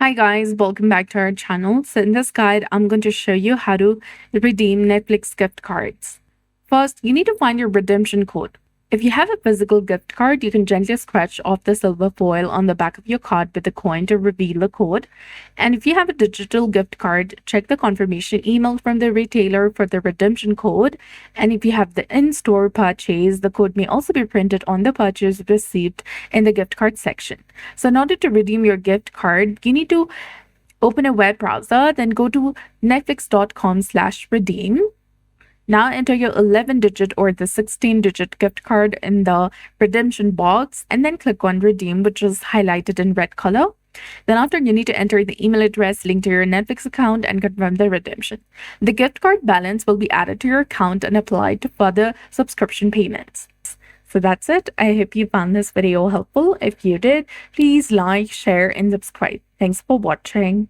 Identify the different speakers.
Speaker 1: Hi guys, welcome back to our channel. So in this guide, I'm going to show you how to redeem Netflix gift cards. First, you need to find your redemption code. If you have a physical gift card, you can gently scratch off the silver foil on the back of your card with a coin to reveal the code. And if you have a digital gift card, check the confirmation email from the retailer for the redemption code. And if you have the in-store purchase, the code may also be printed on the purchase receipt in the gift card section. So in order to redeem your gift card, you need to open a web browser, then go to netflix.com/redeem. Now enter your 11-digit or the 16-digit gift card in the redemption box and then click on redeem, which is highlighted in red color. Then after, you need to enter the email address linked to your Netflix account and confirm the redemption. The gift card balance will be added to your account and applied to further subscription payments. So that's it. I hope you found this video helpful. If you did, please like, share, and subscribe. Thanks for watching.